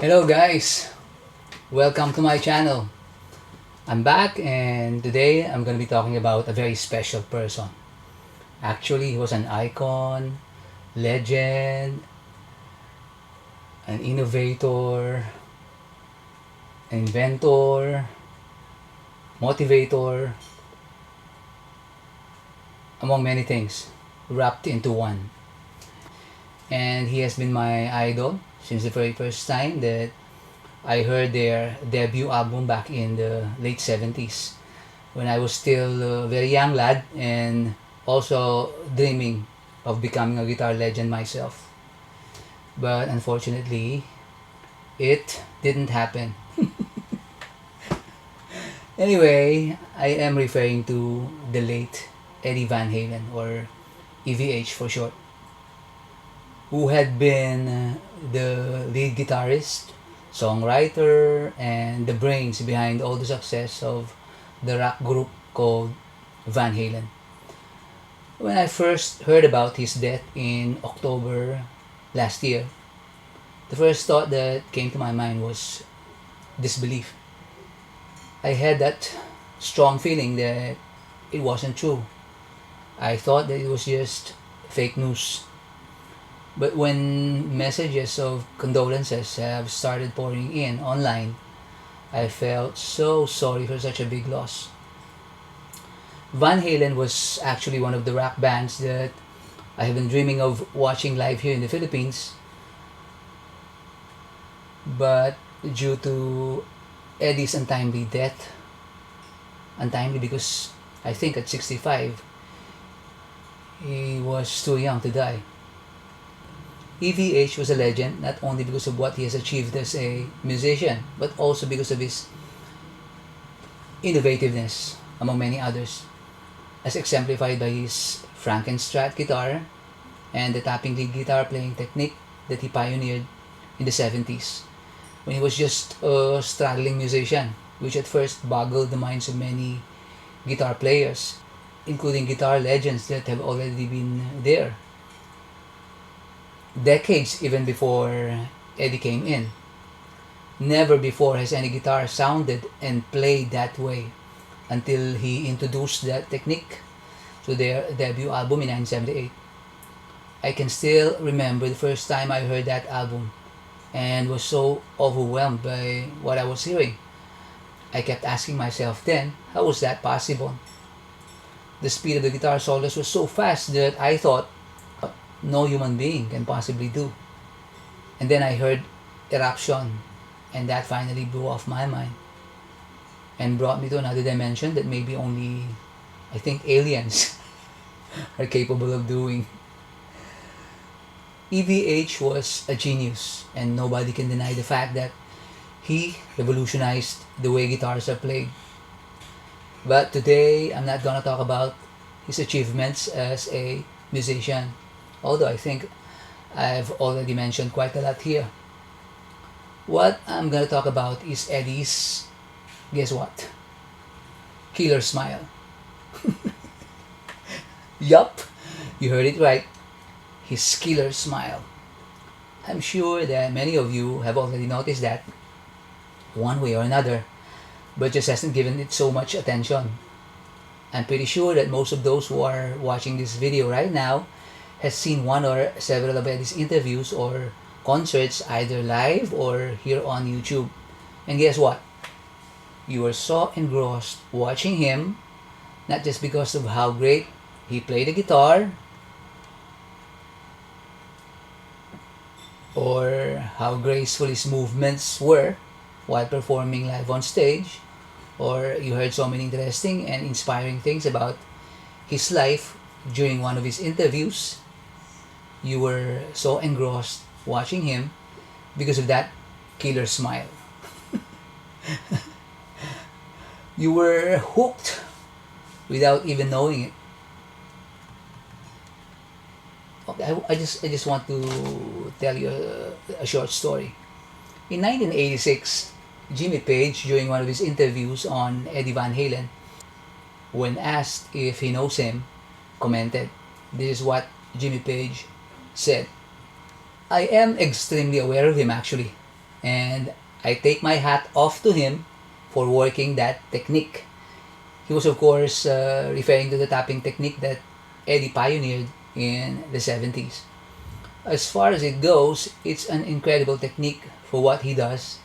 Hello guys, welcome to my channel. I'm back and today I'm going to be talking about a very special person. Actually, he was an icon, legend, an innovator, inventor, motivator, among many things, wrapped into one. And he has been my idol since the very first time that I heard their debut album back in the late 70s when I was still a very young lad and also dreaming of becoming a guitar legend myself. But unfortunately, it didn't happen. Anyway, I am referring to the late Eddie Van Halen, or EVH for short, who had been the lead guitarist, songwriter, and the brains behind all the success of the rock group called Van Halen. When I first heard about his death in October last year, the first thought that came to my mind was disbelief. I had that strong feeling that it wasn't true. I thought that it was just fake news. But when messages of condolences have started pouring in online, I felt so sorry for such a big loss. Van Halen was actually one of the rock bands that I have been dreaming of watching live here in the Philippines, but due to Eddie's untimely death, untimely because I think at 65, he was too young to die. EVH was a legend not only because of what he has achieved as a musician, but also because of his innovativeness, among many others, as exemplified by his Frankenstrat guitar and the tapping lead guitar playing technique that he pioneered in the 70s when he was just a struggling musician, which at first boggled the minds of many guitar players, including guitar legends that have already been there decades even before Eddie came in. Never before has any guitar sounded and played that way until he introduced that technique to their debut album in 1978. I can still remember the first time I heard that album and was so overwhelmed by what I was hearing. I kept asking myself then, how was that possible? The speed of the guitar solos was so fast that I thought no human being can possibly do. And then I heard Eruption, and that finally blew off my mind and brought me to another dimension that maybe only, I think, aliens are capable of doing. EVH was a genius, and nobody can deny the fact that he revolutionized the way guitars are played. But today, I'm not gonna talk about his achievements as a musician, although I think I've already mentioned quite a lot here. What I'm gonna talk about is Eddie's, guess what? Killer smile. Yup, you heard it right. His killer smile. I'm sure that many of you have already noticed that one way or another, but just hasn't given it so much attention. I'm pretty sure that most of those who are watching this video right now has seen one or several of Eddie's interviews or concerts either live or here on YouTube. And guess what? You were so engrossed watching him, not just because of how great he played the guitar or how graceful his movements were while performing live on stage, or you heard so many interesting and inspiring things about his life during one of his interviews. You were so engrossed watching him because of that killer smile. You were hooked without even knowing it. Okay, I just want to tell you a short story. In 1986, Jimmy Page, during one of his interviews on Eddie Van Halen, when asked if he knows him, commented, this is what Jimmy Page said: I am extremely aware of him actually. And I take my hat off to him for working that technique. He was, of course, referring to the tapping technique that Eddie pioneered in the 70s. As far as it goes, it's an incredible technique for what he does,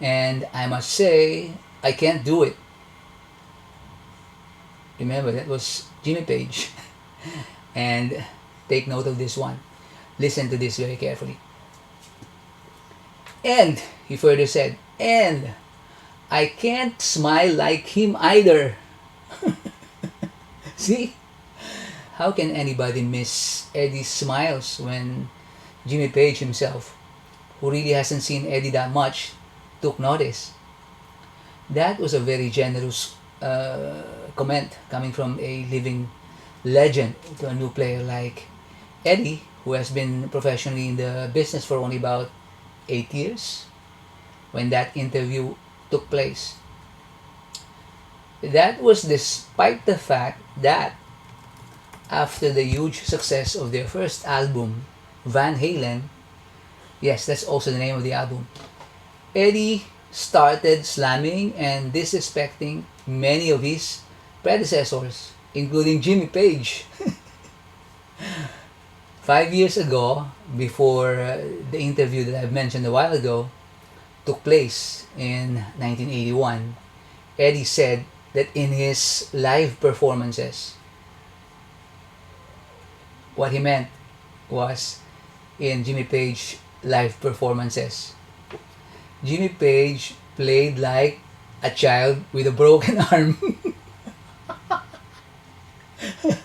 and I must say, I can't do it. Remember, that was Jimmy Page. And take note of this one. Listen to this very carefully. And, he further said, and I can't smile like him either. See? How can anybody miss Eddie's smiles when Jimmy Page himself, who really hasn't seen Eddie that much, took notice? That was a very generous comment coming from a living legend to a new player like Eddie, who has been professionally in the business for only about 8 years when that interview took place. That was despite the fact that after the huge success of their first album, Van Halen, yes, that's also the name of the album, Eddie started slamming and disrespecting many of his predecessors, including Jimmy Page. 5 years ago, before the interview that I've mentioned a while ago took place in 1981, Eddie said that in his live performances, what he meant was in Jimmy Page live performances, Jimmy Page played like a child with a broken arm.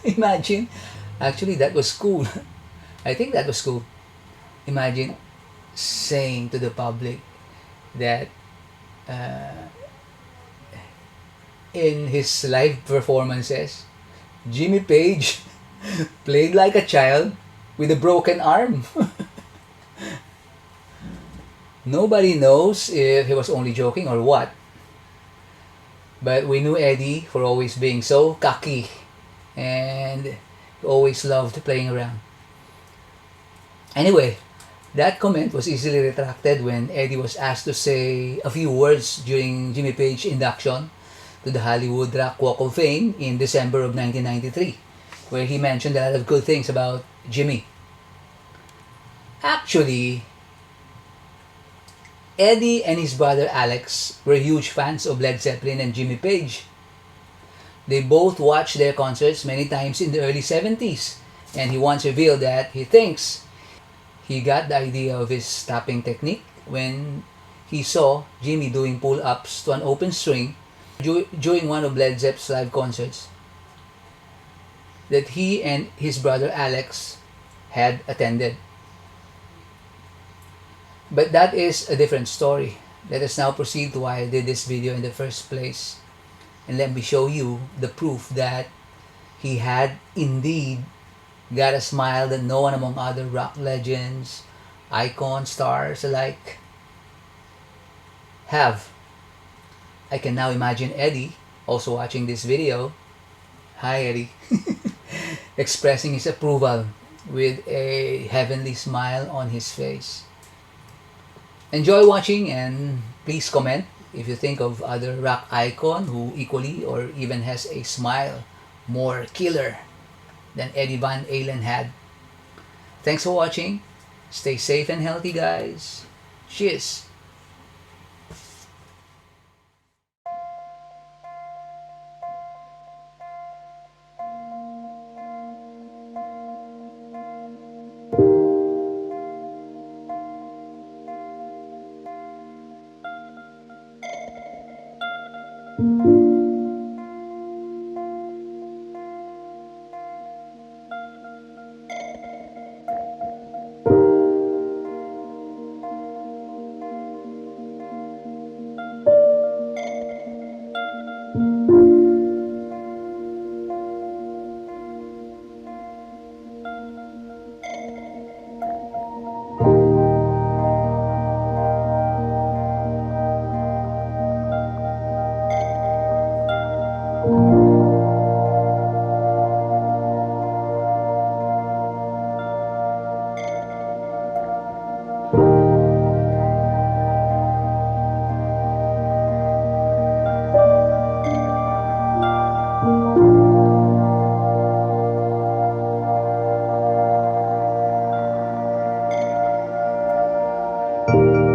Imagine. Actually, that was cool. I think that was cool. Imagine saying to the public that in his live performances, Jimmy Page played like a child with a broken arm. Nobody knows if he was only joking or what. But we knew Eddie for always being so cocky and he always loved playing around. Anyway, that comment was easily retracted when Eddie was asked to say a few words during Jimmy Page induction to the Hollywood Rock Walk of Fame in December of 1993, where he mentioned a lot of good things about Jimmy. Actually, Eddie and his brother Alex were huge fans of Led Zeppelin and Jimmy Page. They both watched their concerts many times in the early 70s, and he once revealed that he thinks he got the idea of his tapping technique when he saw Jimmy doing pull-ups to an open string during one of Led Zepp's live concerts that he and his brother Alex had attended. But that is a different story. Let us now proceed to why I did this video in the first place. And let me show you the proof that he had indeed got a smile that no one among other rock legends, icons, stars alike have. I can now imagine Eddie also watching this video. Hi Eddie. Expressing his approval with a heavenly smile on his face. Enjoy watching and please comment if you think of other rock icon who equally or even has a smile more killer than Eddie Van Halen had. Thanks for watching. Stay safe and healthy, guys. Cheers. you